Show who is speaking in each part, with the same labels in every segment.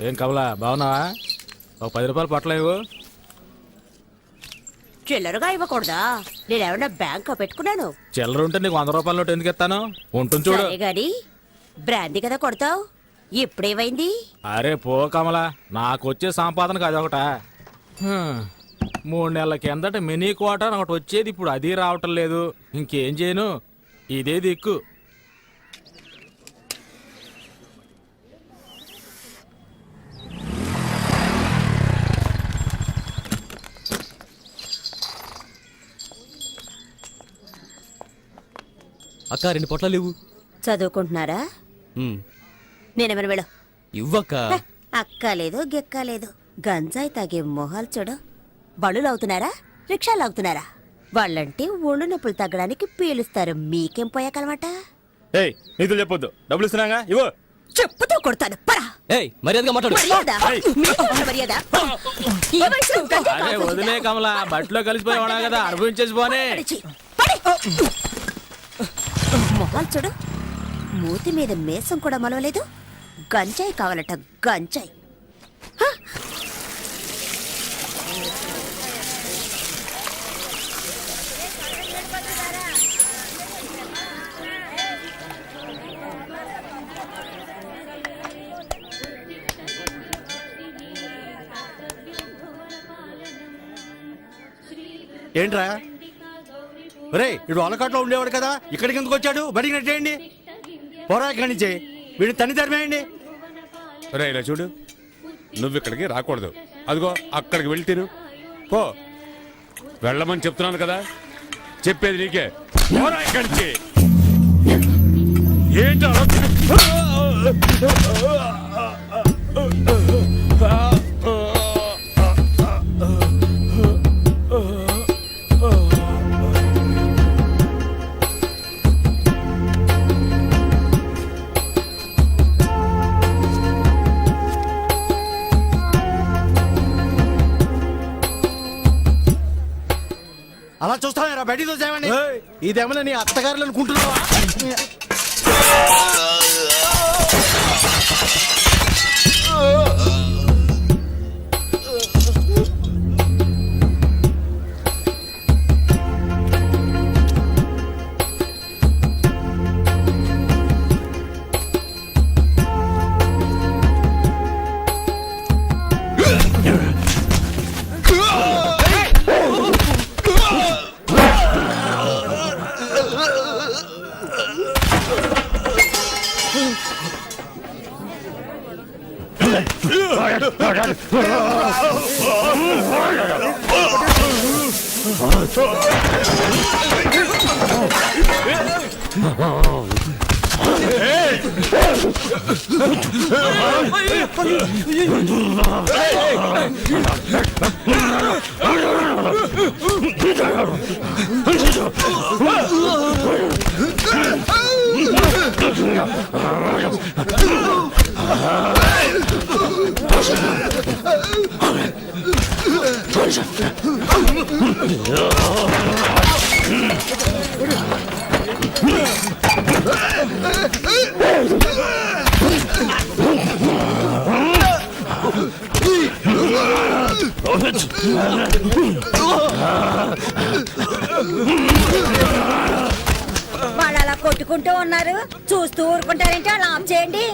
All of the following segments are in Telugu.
Speaker 1: ఏం కమలా బాగున్నావా? ఒక 10 రూపాయలు పట్టలేవు.
Speaker 2: చిల్లరగా ఇవ్వకూడదా? నేనేమన్నా బ్యాంక్ పెట్టుకున్నాను.
Speaker 1: చిల్లర ఉంటే నీకు 100 రూపాయల నోటు ఎందుకు ఇస్తాను? ఉంటుంది చూడు.
Speaker 2: గాని బ్రాందీ కదా కొడతావు, ఇప్పుడేమైంది?
Speaker 1: అరే పో కమలా, నాకు వచ్చే సంపాదనకు అదొకట. 3 నెలల కిందట మినీ క్వార్టర్ ఒకటి వచ్చేది, ఇప్పుడు అది రావటం లేదు. ఇంకేం చేయను, ఇదే దిక్కు.
Speaker 3: అక్క 2 పొట్లాలు ఇవ్వు.
Speaker 2: చదువుకుంటున్నారా? నేనేమన్నా వెళ్ళు.
Speaker 3: ఇవ్వక్క.
Speaker 2: అక్క లేదు గిక్క లేదు, గంజాయి తాగే మొహాలు చూడు. బళ్ళు అవుతున్నారా, రిక్షాలు అవుతున్నారా? వాళ్ళంటే ఒళ్ళు నొప్పులు తగ్గడానికి పీలుస్తారు, మీకేం పోయాకలమాట?
Speaker 4: నీతులు చెప్పొద్దు, డబ్బులు ఇస్తున్నాగా ఇవ్వు.
Speaker 2: చెప్పుతో కొడతాను, పరా.
Speaker 3: మర్యాదగా మాట్లాడు.
Speaker 1: అరే వదిలే కమలా, బట్టలో కలిసిపోయి కదా, అనుభవించేసి పోనే.
Speaker 2: మొహాలు చూడు, మూతి మీద మేసం కూడా మలవలేదు. గంజాయి కావాలట, గంజాయి.
Speaker 4: ఏంట్రా రే, ఇడు అలకాట్లో ఉండేవాడు కదా, ఇక్కడికి ఎందుకు వచ్చాడు? బడికి నెట్టేయండి, పోరా ఇక్కడి నుంచి. వీడిని తన్ని తరిమేయండి. రే ఇలా చూడు, నువ్వు ఇక్కడికి రాకూడదు. అదిగో అక్కడికి వెళ్ళి తిరు పో. వెళ్ళమని చెప్తున్నాను కదా, చెప్పేది నీకే. పోరా ఇక్కడి నుంచి. ఏంటో అలా చూస్తారా? బయటికి చూసామండి. ఇదేమన్నా నీ అత్తగారులు అనుకుంటున్నావా?
Speaker 2: వాళ్ళు అలా కొట్టుకుంటూ ఉన్నారు, చూస్తూ ఊరుకుంటారంటే అలా ఆఫ్ చేయండి.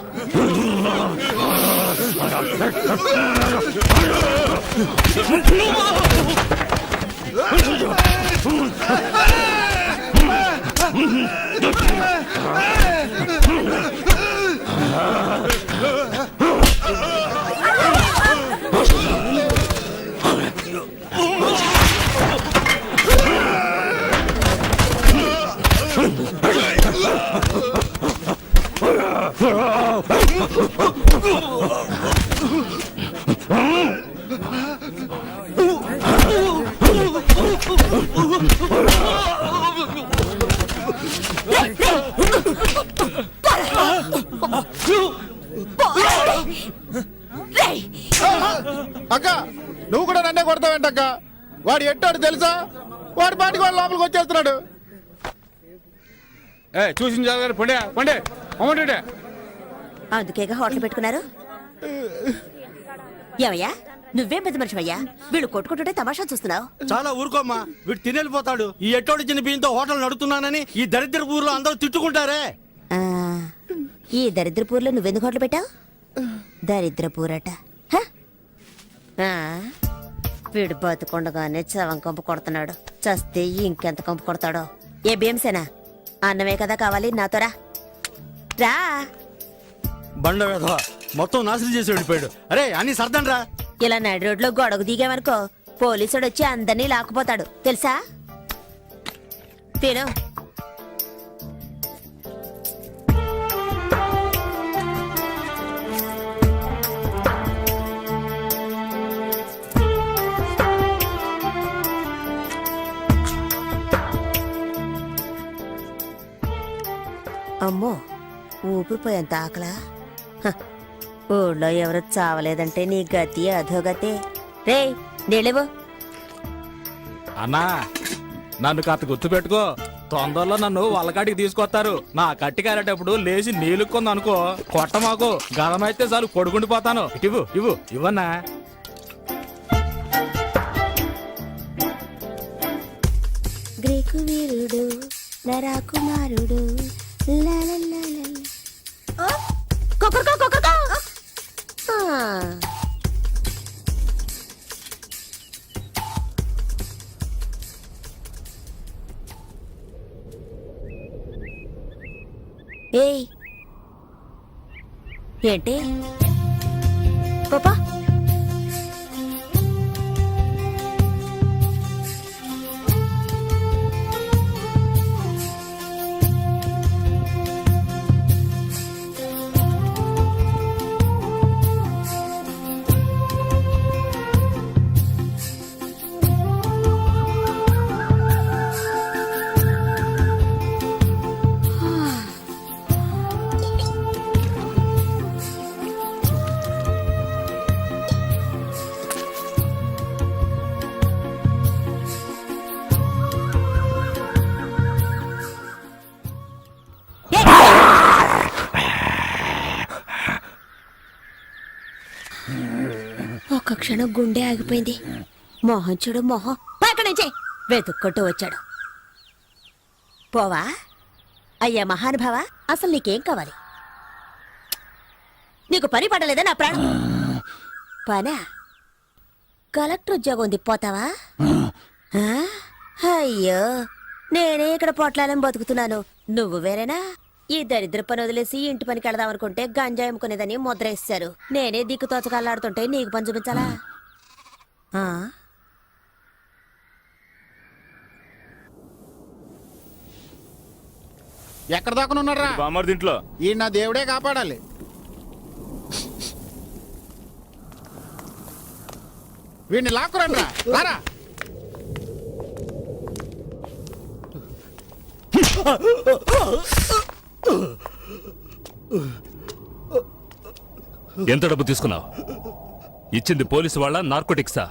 Speaker 5: అక్క నువ్వు కూడా నన్నే కొడతావేంటక్క? వాడు ఎట్టాడు తెలుసా? వాడి పాటికి వాడు లోపలికి వచ్చేస్తున్నాడు.
Speaker 4: చూసిన జాగ్రత్త పండే పండే అమ్మంటే
Speaker 2: అందుకేగా హోటల్ పెట్టుకున్నారు. ఏమయ్యా నువ్వేం పెద్ద మనిషివయ్యా వీళ్ళు కొట్టుకుంటుంటే తమాషా చూస్తున్నావు.
Speaker 4: చాలా ఊరుకోమ్మా, వీడు తినేళ్ళిపోతాడు. ఈ ఎట్టోడిచ్చిన బియ్యంతో హోటల్ నడుపుతున్నానని ఈ దరిద్ర ఊర్లో అందరూ తిట్టుకుంటారే.
Speaker 2: ఆ, ఈ దరిద్రపూర్లో నువ్వెందుకు హోటల్ పెట్టావు? దరిద్రపూరట. హ? ఆ, వీడు బతుకుండగానే చవం కంపు కొడుతున్నాడు. చస్తే ఇంకెంత కంపు కొడతాడో. ఏ భీమసేనా అన్నమే కదా కావాలి, నాతో రా. రా.
Speaker 4: బండ వేధవ మొత్తం నాశనం చేసి వెళ్ళిపోయాడు. అరే అన్ని సర్దండి రా.
Speaker 2: ఇలా నడి రోడ్లో గొడవ దిగామనుకో పోలీసుడు వచ్చి అందరినీ లాక్కుపోతాడు తెలుసా. తిను. అమ్మో ఊపిరిపోయేంత ఆకలా. హ, ఊళ్ళో ఎవరు చావలేదంటే నీ గతి అధోగతే. రే నీళ్ళేవు.
Speaker 1: అన్నా నన్ను కాస్త గుర్తుపెట్టుకో, తొందరలో నన్ను వాళ్ళకాడికి తీసుకొస్తారు. నా కట్టి కారేటప్పుడు లేచి నీళ్ళుకుంది అనుకో, కొట్ట మాకు గదమైతే చాలు కొడుకుండిపోతాను. ఇవ్వు ఇవ్వు ఇవ్వన్నా.
Speaker 2: గ్రీకు వీరుడు నరాకుమారుడు లాలాలాలా. ఓ, కొక్కరుకో, కొక్కరుకో. ఆ. ఏయ్ ఏంటి పాపా? ఒక్క క్షణం గుండె ఆగిపోయింది. మోహన్ చూడు మోహన్ పక్కన నుంచి వెతుక్కుంటూ వచ్చాడు. పోవా అయ్యా మహానుభావా, అసలు నీకేం కావాలి? నీకు పని పడలేదా నా ప్రాణం? పనా? కలెక్టర్ ఉద్యోగం ఉంది, పోతావా? ఆ? అయ్యో నేనే ఇక్కడ పొట్లాలని బతుకుతున్నాను, నువ్వు వేరేనా? ఈ దరిద్ర పని వదిలేసి ఇంటి పనికి వెళదాం అనుకుంటే గంజాయి అమ్ముకునేదని ముద్ర వేశారు. నేనే దిక్కు తోచకల్లాడుతుంటే నీకు పని చూపించాలా? ఆ?
Speaker 5: ఎక్కడ దాకా ఉన్నారా?
Speaker 4: బామ్మర్ దీంట్లో
Speaker 5: ఈ నా దేవుడే కాపాడాలి. వీడిని లాక్కురండి రారా.
Speaker 6: ఎంత డబ్బు తీసుకున్నావు? ఇచ్చింది పోలీసు వాళ్ళ నార్కోటిక్సా?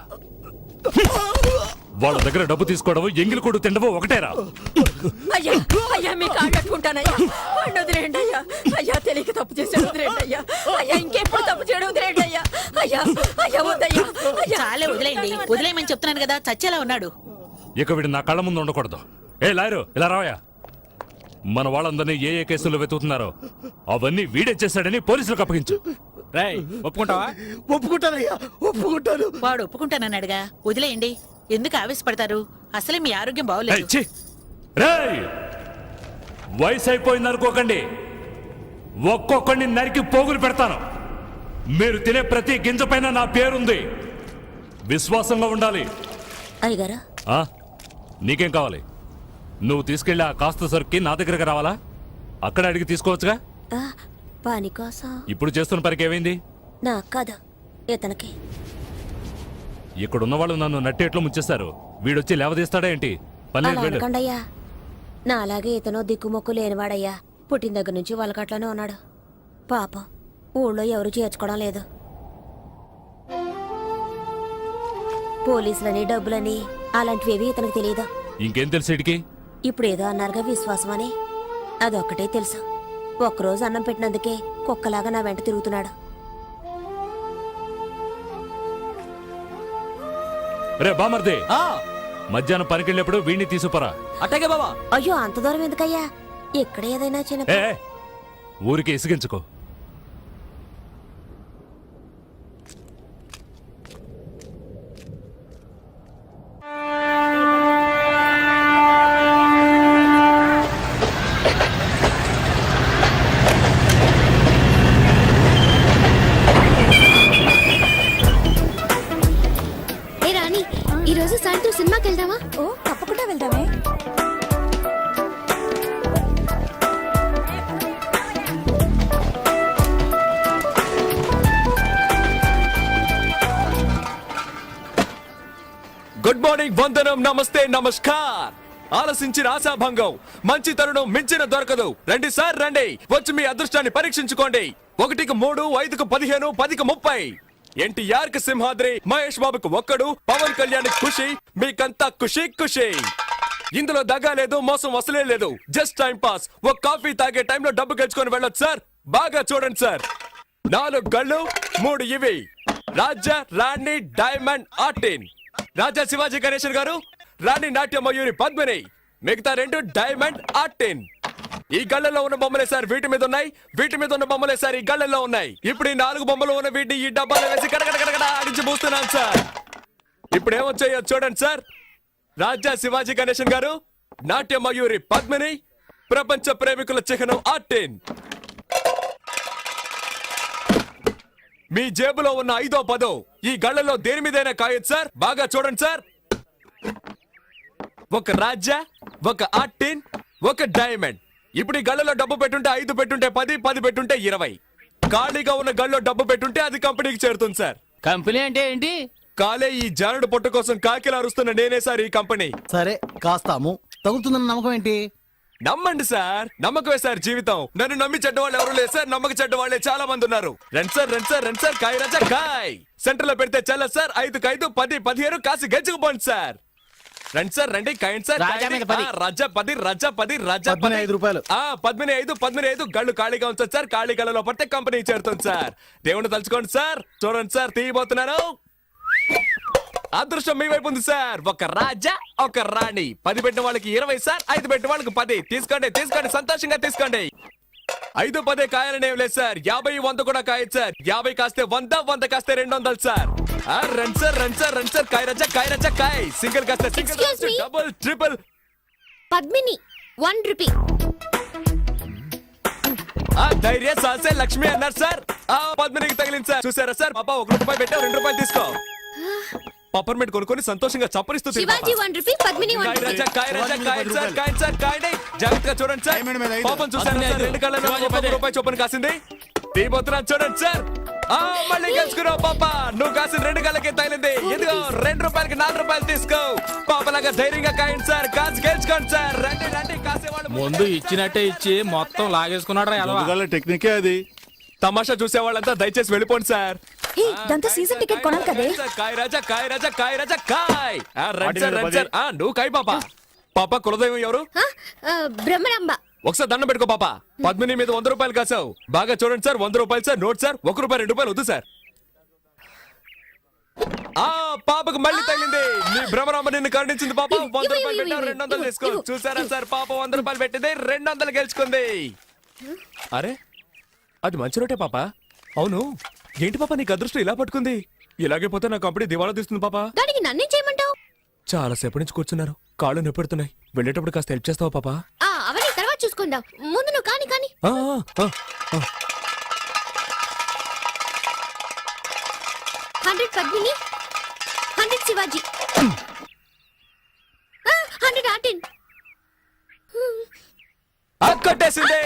Speaker 6: వాళ్ళ దగ్గర డబ్బు తీసుకోవడం ఎంగిలి కొడు తిండవు ఒకటేరా?
Speaker 2: అయ్యా అయ్యా మీ కాళ్ళు అట్టుకుంటానయ్యా, వాడిని వదిలేయండి అయ్యా. అయ్యా తెలియక తప్పు చేశాడు, వదిలేయండి అయ్యా. అయ్యా ఇంకెప్పుడు తప్పు చేయడం, వదిలేయండి అయ్యా. అయ్యా అయ్యా వద్దయ్యా.
Speaker 7: చాలే వదిలేయండి, వదిలేయమని చెప్తున్నాను కదా, చచ్చేలా ఉన్నాడు.
Speaker 6: ఇక వీడు నా కళ్ళ ముందు ఉండకూడదు. ఏ లాయరు ఇలా రావయా. మన వాళ్ళందరినీ ఏ ఏ కేసుల్లో వెతుకుతున్నారో అవన్నీ వీడే చేశాడని పోలీసులకు అప్పగించు.
Speaker 1: రేయ్ ఒప్పుకుంటావా?
Speaker 4: ఒప్పుకుంటానయ్యా, ఒప్పుకుంటాను.
Speaker 7: వాడు ఒప్పుకుంటానన్నాడుగా, వదిలేయండి. ఎందుకు ఆవేశపడతారు? అసలే మీ ఆరోగ్యం
Speaker 6: ఏయ్,
Speaker 7: బాగోలేదు.
Speaker 6: ఛీ! రేయ్! వయసు అయిపోయింది అనుకోకండి, ఒక్కొక్కడిని నరికి పోగులు పెడతాను. మీరు తినే ప్రతి గింజ పైన నా పేరుంది. విశ్వాసంగా ఉండాలి.
Speaker 2: అయ్యగారు
Speaker 6: ఆ? నీకేం కావాలి? నువ్వు తీసుకెళ్ళి ఆ కాస్త సరుక్కి నా దగ్గరకు రావాలా? అక్కడ అడిగి తీసుకోవచ్చుగా.
Speaker 2: పని కోసం
Speaker 6: ఇప్పుడు చేస్తున్న పనికి ఏమైంది?
Speaker 2: నాకు కాదు ఇతనికి.
Speaker 6: ఇక్కడున్న వాళ్ళు నన్ను నట్టేట్లో ముంచేస్తారు. వీడొచ్చి లేవదీస్తాడా ఏంటి?
Speaker 2: అలా
Speaker 6: పల్లెలు వెళ్ళు.
Speaker 2: అనకండయ్యా, నా అలాగే ఇతను దిక్కుమొక్కు లేనివాడయ్యా. పుట్టిన దగ్గర నుంచి వలకట్లోనే ఉన్నాడు. పాపం ఊళ్ళో ఎవరు చేర్చుకోవడం లేదు. పోలీసులని డబ్బులని అలాంటివేవి ఇతనికి తెలియదు.
Speaker 6: ఇంకేం తెలుసు వీడికి?
Speaker 2: ఇప్పుడు ఏదో అన్నారుగా విశ్వాసం అని, అదొక్కటే తెలుసు. ఒక్కరోజు అన్నం పెట్టినందుకే కుక్కలాగా నా వెంట తిరుగుతున్నాడు.
Speaker 6: రే బామర్ది
Speaker 3: ఆ,
Speaker 6: మధ్యాహ్నం పనికెళ్ళేప్పుడు వీడిని తీసుకురా.
Speaker 3: అట్టాగే బావా.
Speaker 2: అయ్యో అంత దూరం ఎందుకయ్యా ఇక్కడ ఏదైనా చిన్న
Speaker 6: ఏ ఊరికి ఇసిగించుకో.
Speaker 8: ఏ రాణి ఈ రోజు సాయంత్రం సినిమాకి వెళ్దామా?
Speaker 2: ఓ తప్పకుండా వెళ్దామే.
Speaker 9: గుడ్ మార్నింగ్, వందనం, నమస్తే, నమస్కార్. ఆలసించిన ఆశాభంగం, మంచి తరుణం మించిన దొరకదు. రండి సార్ రండి, వచ్చి మీ అదృష్టాన్ని పరీక్షించుకోండి. 1కి 3, 5కి 15, 10కి 30. ఎన్టీఆర్ కి సింహాద్రి, మహేష్ బాబుకు ఒక్కడు, పవన్ కళ్యాణ్ ఖుషి, మీకంతా ఖుషి ఖుషి. ఇందులో దగా లేదు, మోసం అసలే లేదు. Just time pass. ఒక కాఫీ తాగే టైంలో డబ్బు గెలుచుకొని వెళ్ళొచ్చు సార్. బాగా చూడండి సార్. 4 గళ్ళు, 3 ఇవి. రాజా, రాణి, డైమండ్, ఆర్టిన్. రాజా శివాజీ గణేశన్ గారు, రాణి నాట్య మయూరి పద్మిని, మిగతా 2 డైమండ్, ఆర్టిన్. ఈ గళ్ళల్లో ఉన్న బొమ్మలే సార్ వీటి మీద ఉన్నాయి, వీటి మీద ఉన్న బొమ్మలే సార్ ఈ గళ్ళల్లో ఉన్నాయి. ఇప్పుడు ఈ 4 బొమ్మలు ఉన్న వీటిని ఈ డబ్బాలో వేసి కడగడ ఆడించి పూస్తున్నాను సార్. ఇప్పుడు ఏమొచ్చాయో చూడండి సార్. రాజా శివాజీ గణేశన్ గారు, నాట్య మయూరి పద్మిని, ప్రపంచ ప్రేమికుల చిహ్నం ఆర్టిన్. మీ జేబులో ఉన్న 5వ 10 ఈ గళ్ళలో దేని మీదైనా కాయొచ్చు సార్. బాగా చూడండి సార్. ఒక రాజా, ఒక ఆర్టిన్, ఒక డైమండ్. ఇప్పుడు ఈ గళ్ళలో డబ్బు పెట్టుంటే 5 పెట్టుంటే 10, 10 పెట్టుంటే 20. ఖాళీగా ఉన్న గళ్ళలో డబ్బు పెట్టుంటే అది కంపెనీకి చేరుతుంది సార్.
Speaker 3: కంపెనీ అంటే ఏంటి?
Speaker 9: కాలే ఈ జానుడు పొట్టు కోసం కాకిలా అరుస్తున్న నేనే సార్ ఈ కంపెనీ.
Speaker 10: సరే కాస్తాము. తగులుతుందన్న నమ్మకం ఏంటి?
Speaker 9: నమ్మండి సార్, నమ్మకమే సార్ జీవితం. నన్ను నమ్మి చెడ్డవాళ్ళు ఎవరు లేదు సార్, నమ్మక చెడ్డవాళ్ళే చాలా మంది ఉన్నారు. రండి సార్ రండి సార్ రండి సార్, కాయ రాజా కాయ్. సెంటర్ లో పెడితే చల్ల సార్. 5కి 5, 10, 15 కాసి గెలుచుకుపోండి సార్. రండి సార్ రండి, కాయండి సార్.
Speaker 3: రాజా మీద 10.
Speaker 9: రాజా 10, రాజా 10, రాజా 10.
Speaker 10: 15 రూపాయలు.
Speaker 9: 15 గళ్ళు ఖాళీగా ఉంచండి సార్. ఖాళీ గళ్ళలో పడితే కంపెనీ చేరుతుంది సార్. దేవుని తలుచుకోండి సార్. చూడండి సార్, తీయబోతున్నాను. అదృష్టం మీ వైపు ఉంది సార్. ఒక రాజా, ఒక రాణి. 10 పెట్టిన వాళ్ళకి 20 సార్, 5 పెట్టిన వాళ్ళకి 10. తీసుకోండి తీసుకోండి, సంతోషంగా తీసుకోండి. 5, 10 కాయాలని ఏం లేదు సార్. 50, 100 కూడా కాయచ్చు సార్. 50 కాస్తే 100, 100 కాస్తే 200 సార్. రండి సార్ రండి సార్ రండి సార్, కాయ రాజా కాయ రాజా కాయ్. సింగిల్ కాస్తే single,
Speaker 8: Excuse me?
Speaker 9: Double, triple.
Speaker 8: Padmini 1 rupee.
Speaker 9: ధైర్య సాసే లక్ష్మి అన్నారు సార్. పద్మినికి తగిలింది సార్. చూసారా సార్, పాప 1 రూపాయి పెట్టావు, 2 రూపాయలు తీసుకో. పప్పర్మెంట్ కొనుక్కొని సంతోషంగా చప్పరిస్తూ తిను పాప.
Speaker 8: శివాజీ 1 రూపీ, పద్మిని 1
Speaker 9: కాయ
Speaker 8: రూపీ.
Speaker 9: రాజా, కాయ రాజా, కాయండి సార్, కాయండి సార్, కాయండి. జాగ్రత్తగా చూడండి సార్.
Speaker 5: డైమండ్ మీద 5.
Speaker 9: పాపం చూసారా సార్, 2 కళ్ళలో ఒక్కొక్క రూపాయి చొప్పున కాసింది. తీయబోతున్నాను చూడండి సార్. మళ్ళీ గెలుచుకున్నావు పాప. నువ్వు కాసిన 2 కళ్ళకే తగిలింది. ఇదిగో 2 రూపాయలకి 4 రూపాయలు తీసుకో. పాపలాగా ధైర్యంగా కాయండి సార్, కాసి గెలుచుకోండి సార్. రండి రండి, కాసేవాళ్ళు
Speaker 1: ముందు ఇచ్చినట్టే ఇచ్చి మొత్తం లాగేసుకున్నాడు ఎలవా.
Speaker 5: టెక్నికే అది.
Speaker 9: తమాషా చూసే వాళ్ళంతా దయచేసి వెళ్ళిపోండి సార్.
Speaker 2: దాంతో సీజన్ టికెట్ కొనాలి కదే.
Speaker 9: కాయ రాజా కాయ రాజా కాయ రాజా కాయ్. రండి సార్ రండి సార్. నువ్వు కాయ పాప. పాప కులదైవం ఎవరు?
Speaker 8: బ్రహ్మరాంబ.
Speaker 9: ఒకసారి దండం పెట్టుకో పాప. పద్మిని మీద 100 రూపాయలు కాసావు. బాగా చూడండి సార్. 100 రూపాయలు సార్. Note sir. 1 రూపాయి 2 రూపాయలు వద్దు సార్. పాపకు మళ్ళీ తగిలింది. నీ భ్రమరామ నిన్ను కరుణించింది పాప. 100 రూపాయలు పెట్టావు, 200 తీసుకో. చూసారా సార్, పాప 100 రూపాయలు పెట్టింది, 200 గెలుచుకుంది. అరే అది మంచి రోటే పాప. అవును ఏంటి పాప నీకు అదృష్టం ఇలా పట్టుకుంది? ఇలాగే పోతే నా కంపెనీ దివాళా తీస్తుంది పాప.
Speaker 8: దానికి నన్నేం చేయమంటావు?
Speaker 9: చాలా సేపటి నుంచి కూర్చున్నారు, కాళ్ళు నొప్పెడుతున్నాయి. వెళ్ళేటప్పుడు కాస్త హెల్ప్ చేస్తావా పాప?
Speaker 8: అవన్నీ తర్వాత చూసుకుందాం. ముందు నువ్వు కాని కాని. 100 పద్మిని, 100 శివాజీ, 100 ఆర్టిన్.
Speaker 9: కొట్టేసింది.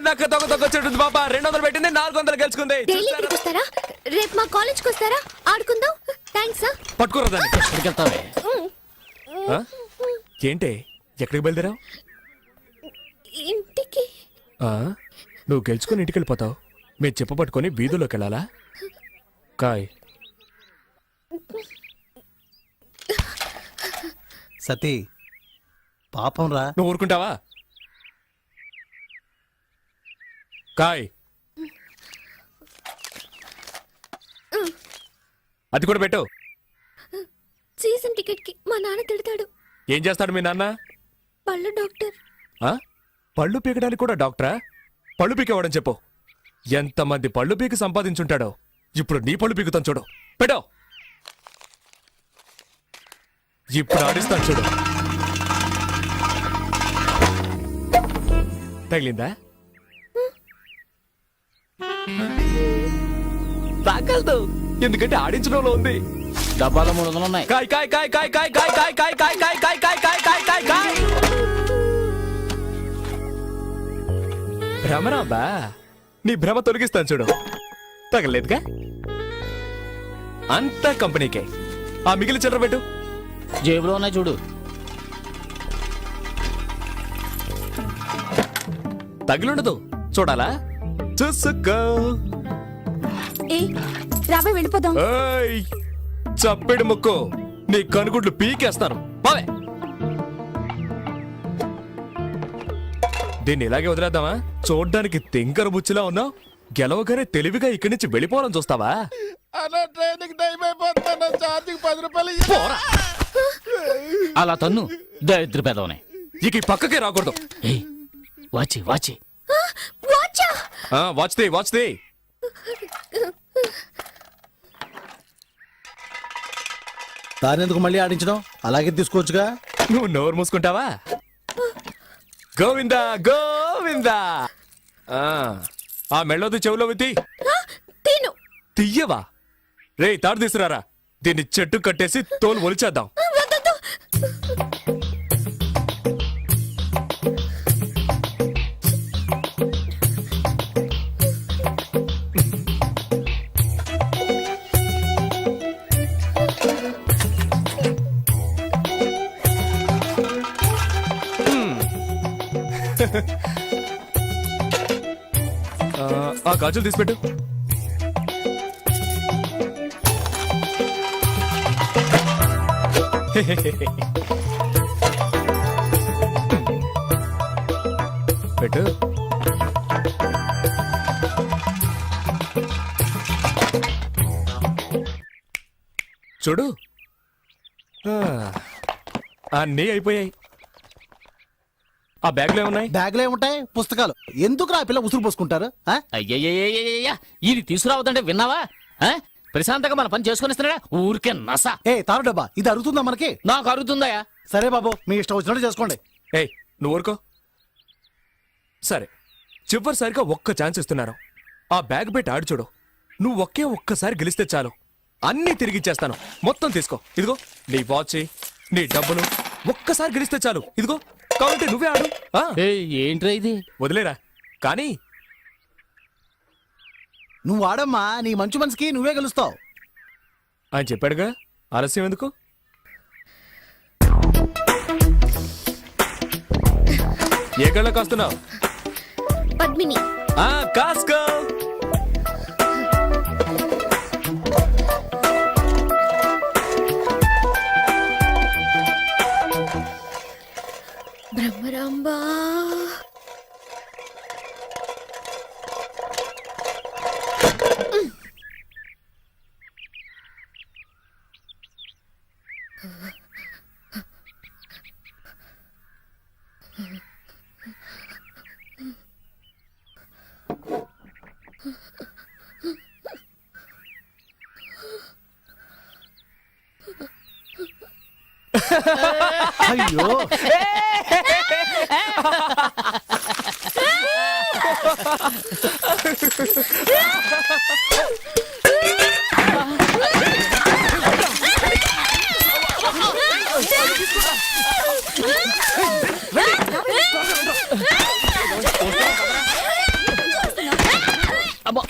Speaker 9: నాకు దొంగ పాప. 200 పెట్టింది, 400 గెలుచుకుంది.
Speaker 8: డైలీ ఇక్కడికి వస్తారా? రేపు మా కాలేజ్కి వస్తారా? ఆడుకుందాం. థ్యాంక్స్.
Speaker 9: పట్టుకోరా దాన్ని.
Speaker 3: ఎక్కడికి వెళ్తావే?
Speaker 9: ఏంటే ఎక్కడికి బయలుదేరావు?
Speaker 8: ఇంటికి.
Speaker 9: నువ్వు గెలుచుకుని ఇంటికి వెళ్ళిపోతావు. మీరు చెప్ప పట్టుకొని వీధుల్లోకి వెళ్ళాలా? కాయ్.
Speaker 10: సతీ పాపం రా.
Speaker 9: నువ్వు ఊరుకుంటావా? కాయ్. అది కూడా పెట్టు.
Speaker 8: సీజన్ టికెట్ కి మా నాన్న తిడతాడు.
Speaker 9: ఏం చేస్తాడు మీ నాన్న?
Speaker 8: పళ్ళు డాక్టర్.
Speaker 9: ఆ? పళ్ళు పీకడానికి కూడా డాక్టరా? పళ్ళు పీకేవాడని చెప్పు. ఎంతమంది పళ్ళు పీకి సంపాదించుంటాడో. ఇప్పుడు నీ పళ్ళు పీకుతాను చూడు. పెట్టో. ఇప్పుడు ఆడిస్తాను చూడు. తగిలిందా? తాకలదు, ఎందుకంటే ఆడించడంలో ఉంది.
Speaker 3: డబ్బాలో 300 ఉన్నాయి.
Speaker 9: కాయ్ కాయ్ కాయ్ కాయ్ కాయ్ కాయ్ కాయ్ కాయ్ కాయ్ కాయ్ కాయ్ కాయ్ కాయ్ కాయ్ కాయ్ కాయ్. భ్రమరాబా, నీ భ్రమ తొలగిస్తాను చూడు. తగలేదుగా? అంతా కంపెనీకే. ఆ మిగిలిన చిల్లర పెట్టు.
Speaker 3: జేబులో ఉన్నాయి చూడు.
Speaker 9: తగిలుండదు, చూడాలా? చూసుకో.
Speaker 8: ఏ రాబోయ్ వెళ్ళిపోదాం.
Speaker 9: ఏయ్, చప్పెడు ముక్కు, నీ కనుగుడ్లు పీకేస్తాను. బావే, దీన్ని ఇలాగే వదిలేద్దామా? చూడ్డానికి తింకర బుచ్చిలా ఉన్నావు. గెలవగానే తెలివిగా ఇక్కడి నుంచి వెళ్ళిపోవాలని చూస్తావా?
Speaker 5: అలా ట్రైనింగ్ టైం అయిపోతున్నా, ఛార్జింగ్ 10 రూపాయలు ఇయ్యి.
Speaker 9: పోరా.
Speaker 3: అలా తన్ను, దరిద్ర పెదవనే.
Speaker 9: ఇక ఈ పక్కకే రాకూడదు.
Speaker 3: ఏయ్, వాచి వాచి.
Speaker 8: వాచా
Speaker 9: వాచ్దే వాచ్దే.
Speaker 10: దానెందుకు మళ్ళీ ఆడించడం? అలాగే తీసుకోవచ్చుగా.
Speaker 9: నువ్వు నోరు మూసుకుంటావా? గోవిందా గోవిందా. ఆ మెళ్ళోది చెవులో విత్తి
Speaker 8: తిను.
Speaker 9: తీయవా? రే, తాడు తీసుకురారా. దీన్ని చెట్టు కట్టేసి తోలు ఒలిచేద్దాం.
Speaker 8: వద్దొద్దు.
Speaker 9: ఆ గాజులు తీసిపెట్టు. పెట్టు. చూడు, అన్నీ అయిపోయాయి. ఆ బ్యాగ్లో ఏమున్నాయి?
Speaker 10: బ్యాగ్లో ఏముంటాయి? పుస్తకాలు. ఎందుకు ఆ పిల్ల ఉసురు పోసుకుంటారు? ఆ?
Speaker 3: అయ్యయ్యయ్యయ్యయ్యా, ఇది తీసుకురావద్దంటే విన్నావా? ఆ? ప్రశాంతంగా మన పని చేసుకునిస్తున్నాడా? ఊరికే నస.
Speaker 10: ఏ తారు డబ్బా, ఇది అరుగుతుందా మనకి?
Speaker 3: నాకు అరుగుతుందయా.
Speaker 10: సరే బాబు, మీ ఇష్టం వచ్చినట్టు చేసుకోండి.
Speaker 9: ఏయ్, నువ్వు ఊరుకో. సరే, చివరిసారిగా ఒక్క ఛాన్స్ ఇస్తున్నాను. ఆ బ్యాగ్ పెట్టి ఆడు చూడు. నువ్వు ఒక్కసారి గెలిస్తే చాలు, అన్నీ తిరిగిచ్చేస్తాను. మొత్తం తీసుకో. ఇదిగో నీ వాచ్, నీ డబ్బులు. ఒక్కసారి గెలిస్తే చాలు. ఇదిగో, కాబట్టి నువ్వే ఆడు.
Speaker 3: ఏంట్రా ఇది?
Speaker 9: వదిలేరా. కానీ
Speaker 10: నువ్వు ఆడమ్మా, నీ మంచి మనసుకి నువ్వే గెలుస్తావు.
Speaker 9: ఆయన చెప్పాడుగా, ఆలస్యం ఎందుకు? ఏ కళ్ళ కాస్తున్నావు?
Speaker 8: పద్మిని.
Speaker 9: కాస్కో.
Speaker 8: బ్రహ్మరాంబా.
Speaker 10: అయ్యో,
Speaker 3: అబ్బా,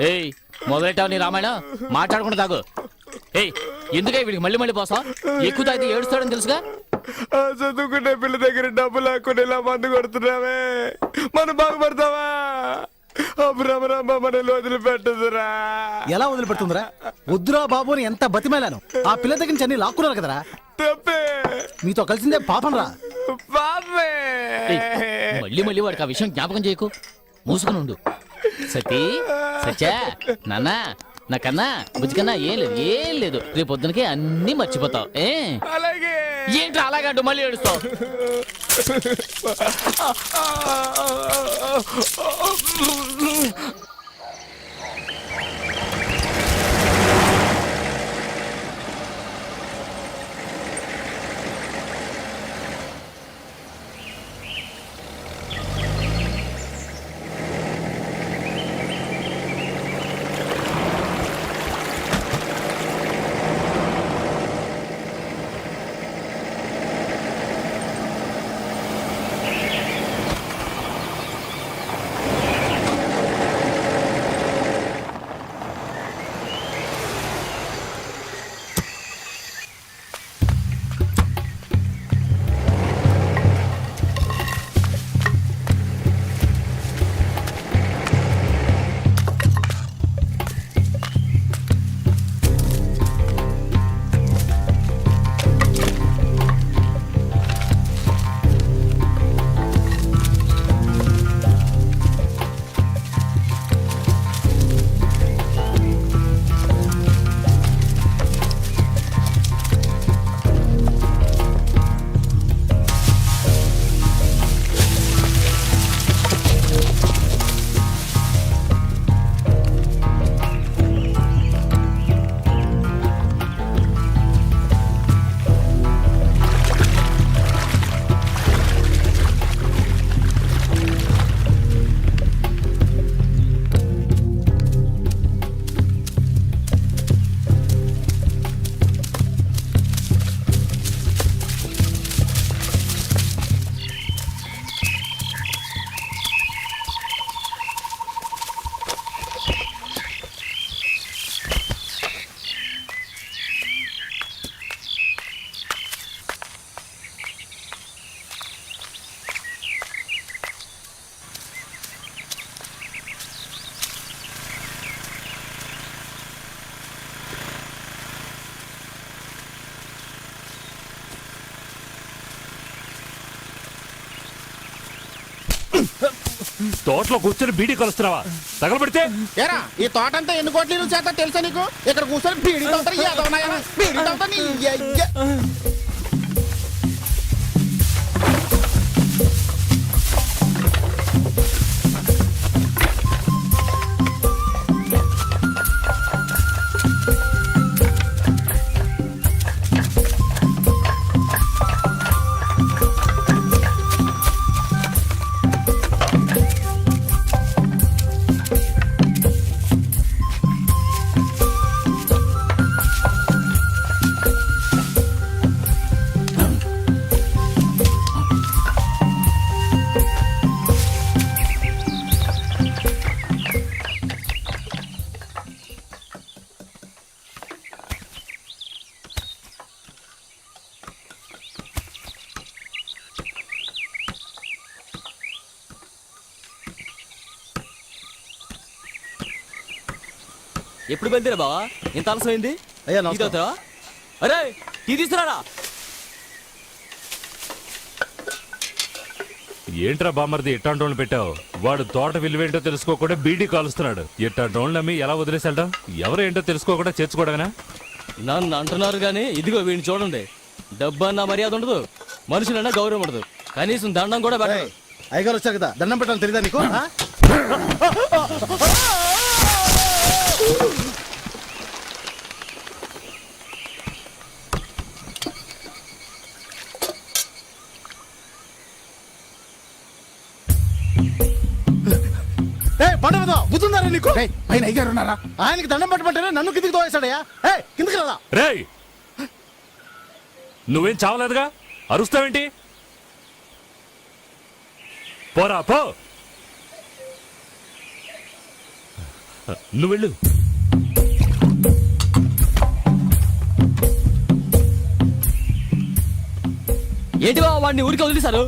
Speaker 3: ఏయ్, మొదలెట్టావు నీ రామాయణం. మాట్లాడకుండా తాగు. ఏయ్, ఎందుకే వీడికి మళ్ళీ మళ్ళీ పోసాం? ఎక్కువ తాగితే ఏడుస్తాడని తెలుసుగా.
Speaker 9: చదువుకునే పిల్ల దగ్గర డబ్బు లేకుండా ఇలా మందు కొడుతున్నావే, మనం బాగుపడతావా? భ్రమరాంబ మనల్ని వదిలిపెట్టదురా.
Speaker 10: ఎలా వదిలిపెడుతుందిరా? వద్దురా బాబు అని ఎంత బతిమేలాను. ఆ పిల్ల దగ్గర నుంచి అన్ని లాక్కున్నారు కదరా.
Speaker 9: తప్పే.
Speaker 10: మీతో కలిసిందే పాపం రా.
Speaker 3: ఏయ్, మళ్ళీ మళ్ళీ వాడికి ఆ విషయం జ్ఞాపకం చేయకు. మూసుకుని ఉండు. సతీ, సత్యా, నాన్న, నాకన్నా బుజ్జికన్నా ఏం లేదు రేపు పొద్దునకి అన్నీ మర్చిపోతావు. ఏంట్రా అలాగంటూ మళ్ళీ ఏడుస్తావు?
Speaker 6: తోటలో కూర్చొని బీడీ కలుస్తున్నావా? తగలబెడితే
Speaker 5: ఏరా ఈ తోట అంతా ఎన్ని కోట్ల చేత తెలుసా నీకు? ఇక్కడ కూర్చొని బీడీ తోటలు ఏదవున్నాయా? బీడీ తోట నీ అయ్య.
Speaker 9: ఎప్పుడు బయలుదేరా బావా? ఇంత ఆలస్యమైంది.
Speaker 10: అయ్యా నమస్కారం.
Speaker 9: అరే టీ తీసుకురారా.
Speaker 6: ఏంట్రా బామర్ది ఇట్టాంటోళ్ళు పెట్టావు? వాడు తోట విలువేంటో తెలుసుకోకుండా బీడీ కాలుస్తున్నాడు. ఇట్టాంటోళ్ళు నమ్మి ఎలా వదిలేసాడో? ఎవరు ఏంటో తెలుసుకోకుండా చేర్చుకోవడమేనా?
Speaker 9: నన్ను అంటున్నారు కానీ ఇదిగో వీడిని చూడండి. డబ్బు అన్న మర్యాద ఉండదు, మనుషులన్నా గౌరవం ఉండదు, కనీసం దండం కూడా పెట్టదు.
Speaker 10: అయ్యగారు వచ్చారు కదా, దండం పెట్టాలని తెలియదా నీకు? ఆ? బుద్ధుందారా నీకు?
Speaker 5: పైన అయ్యారు ఉన్నారా?
Speaker 10: ఆయనకి దండం పెట్టమంటేనే నన్ను కిందికి తోవేశాడయ్యా. కిందికి రాదా?
Speaker 6: రేయ్, నువ్వేం చావలేదుగా, అరుస్తావేంటి? పోరా పో. నువ్వు వెళ్ళు.
Speaker 9: ఏంటి బావ వాడిని ఊరికి వదిలేశారు?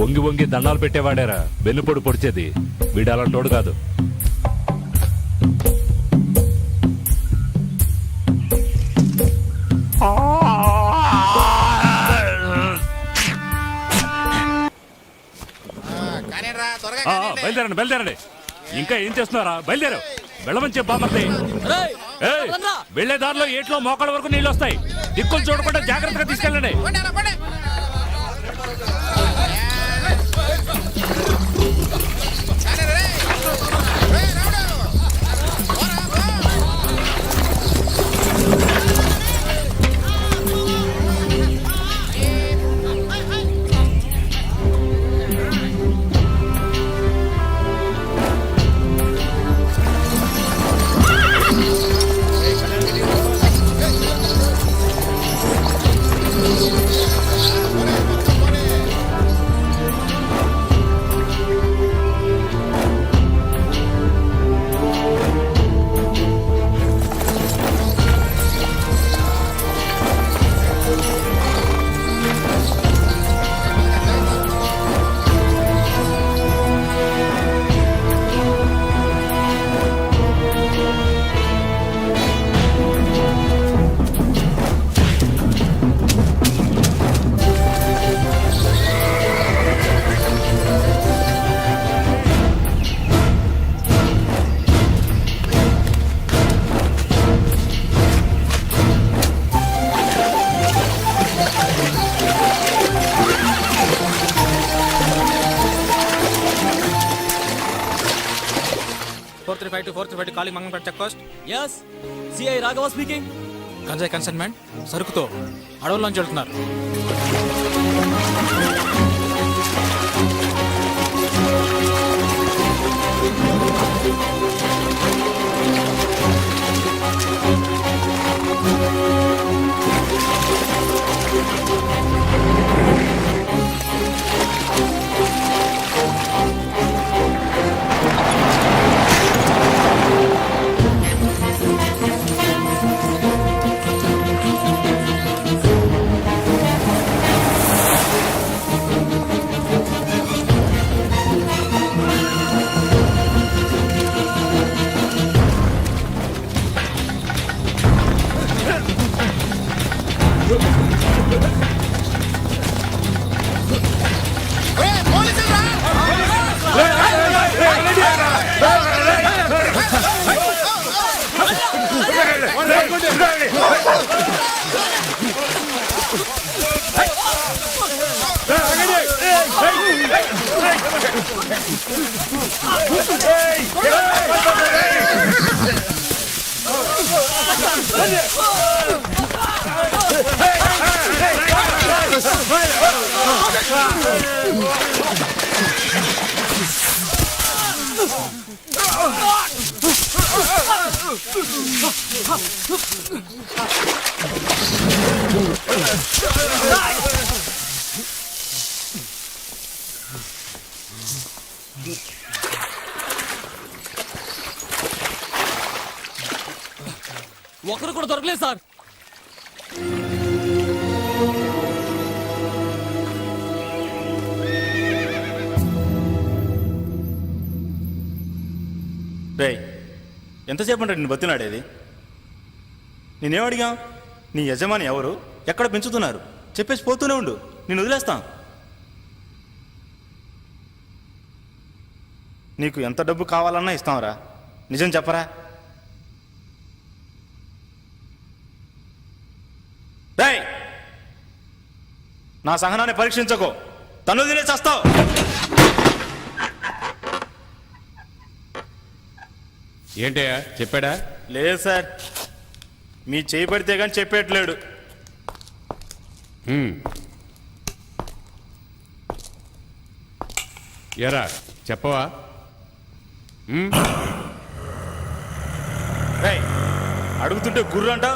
Speaker 6: వంగి వంగి దండాలు పెట్టేవాడేరా వెన్నుపొడి పొడిచేది. వీడు అలాంటోడు కాదు. బయలుదేరండి బయలుదేరండి. ఇంకా ఏం చేస్తున్నారా? బయలుదేరు. వెళ్ళమని చెప్పు బామర్ది. ఏయ్, వెళ్ళే దారిలో ఏట్లో మోకాళ్ళ వరకు నీళ్ళు వస్తాయి. దిక్కులు చూడకుండా జాగ్రత్తగా తీసుకెళ్ళండి.
Speaker 1: Calling Mangalapeta check post.
Speaker 9: S CI Raghava speaking.
Speaker 1: గంజాయి కన్సైన్మెంట్ సరుకుతో అడవుల్లోంచి వెళ్తున్నారు.
Speaker 9: ఒకరు కూడా దొరకలేదు సార్.
Speaker 4: రేయ్, ఎంతసేపు అంటే నిన్ను బతినాడేది? నేనేం అడిగా? నీ యజమాని ఎవరు, ఎక్కడ పెంచుతున్నారు చెప్పేసి పోతూనే ఉండు, నేను వదిలేస్తాం. నీకు ఎంత డబ్బు కావాలన్నా ఇస్తాంరా, నిజం చెప్పరా? రేయ్, నా సహనాన్ని పరీక్షించకో, తను తినే చేస్తావు.
Speaker 6: ఏంటయ్యా చెప్పాడా?
Speaker 4: లేదు సార్, మీ చేయి పడితే కానీ చెప్పేట్లేడు.
Speaker 6: ఎరా చెప్పవా?
Speaker 4: రేయ్, అడుగుతుంటే గుర్రు అంట.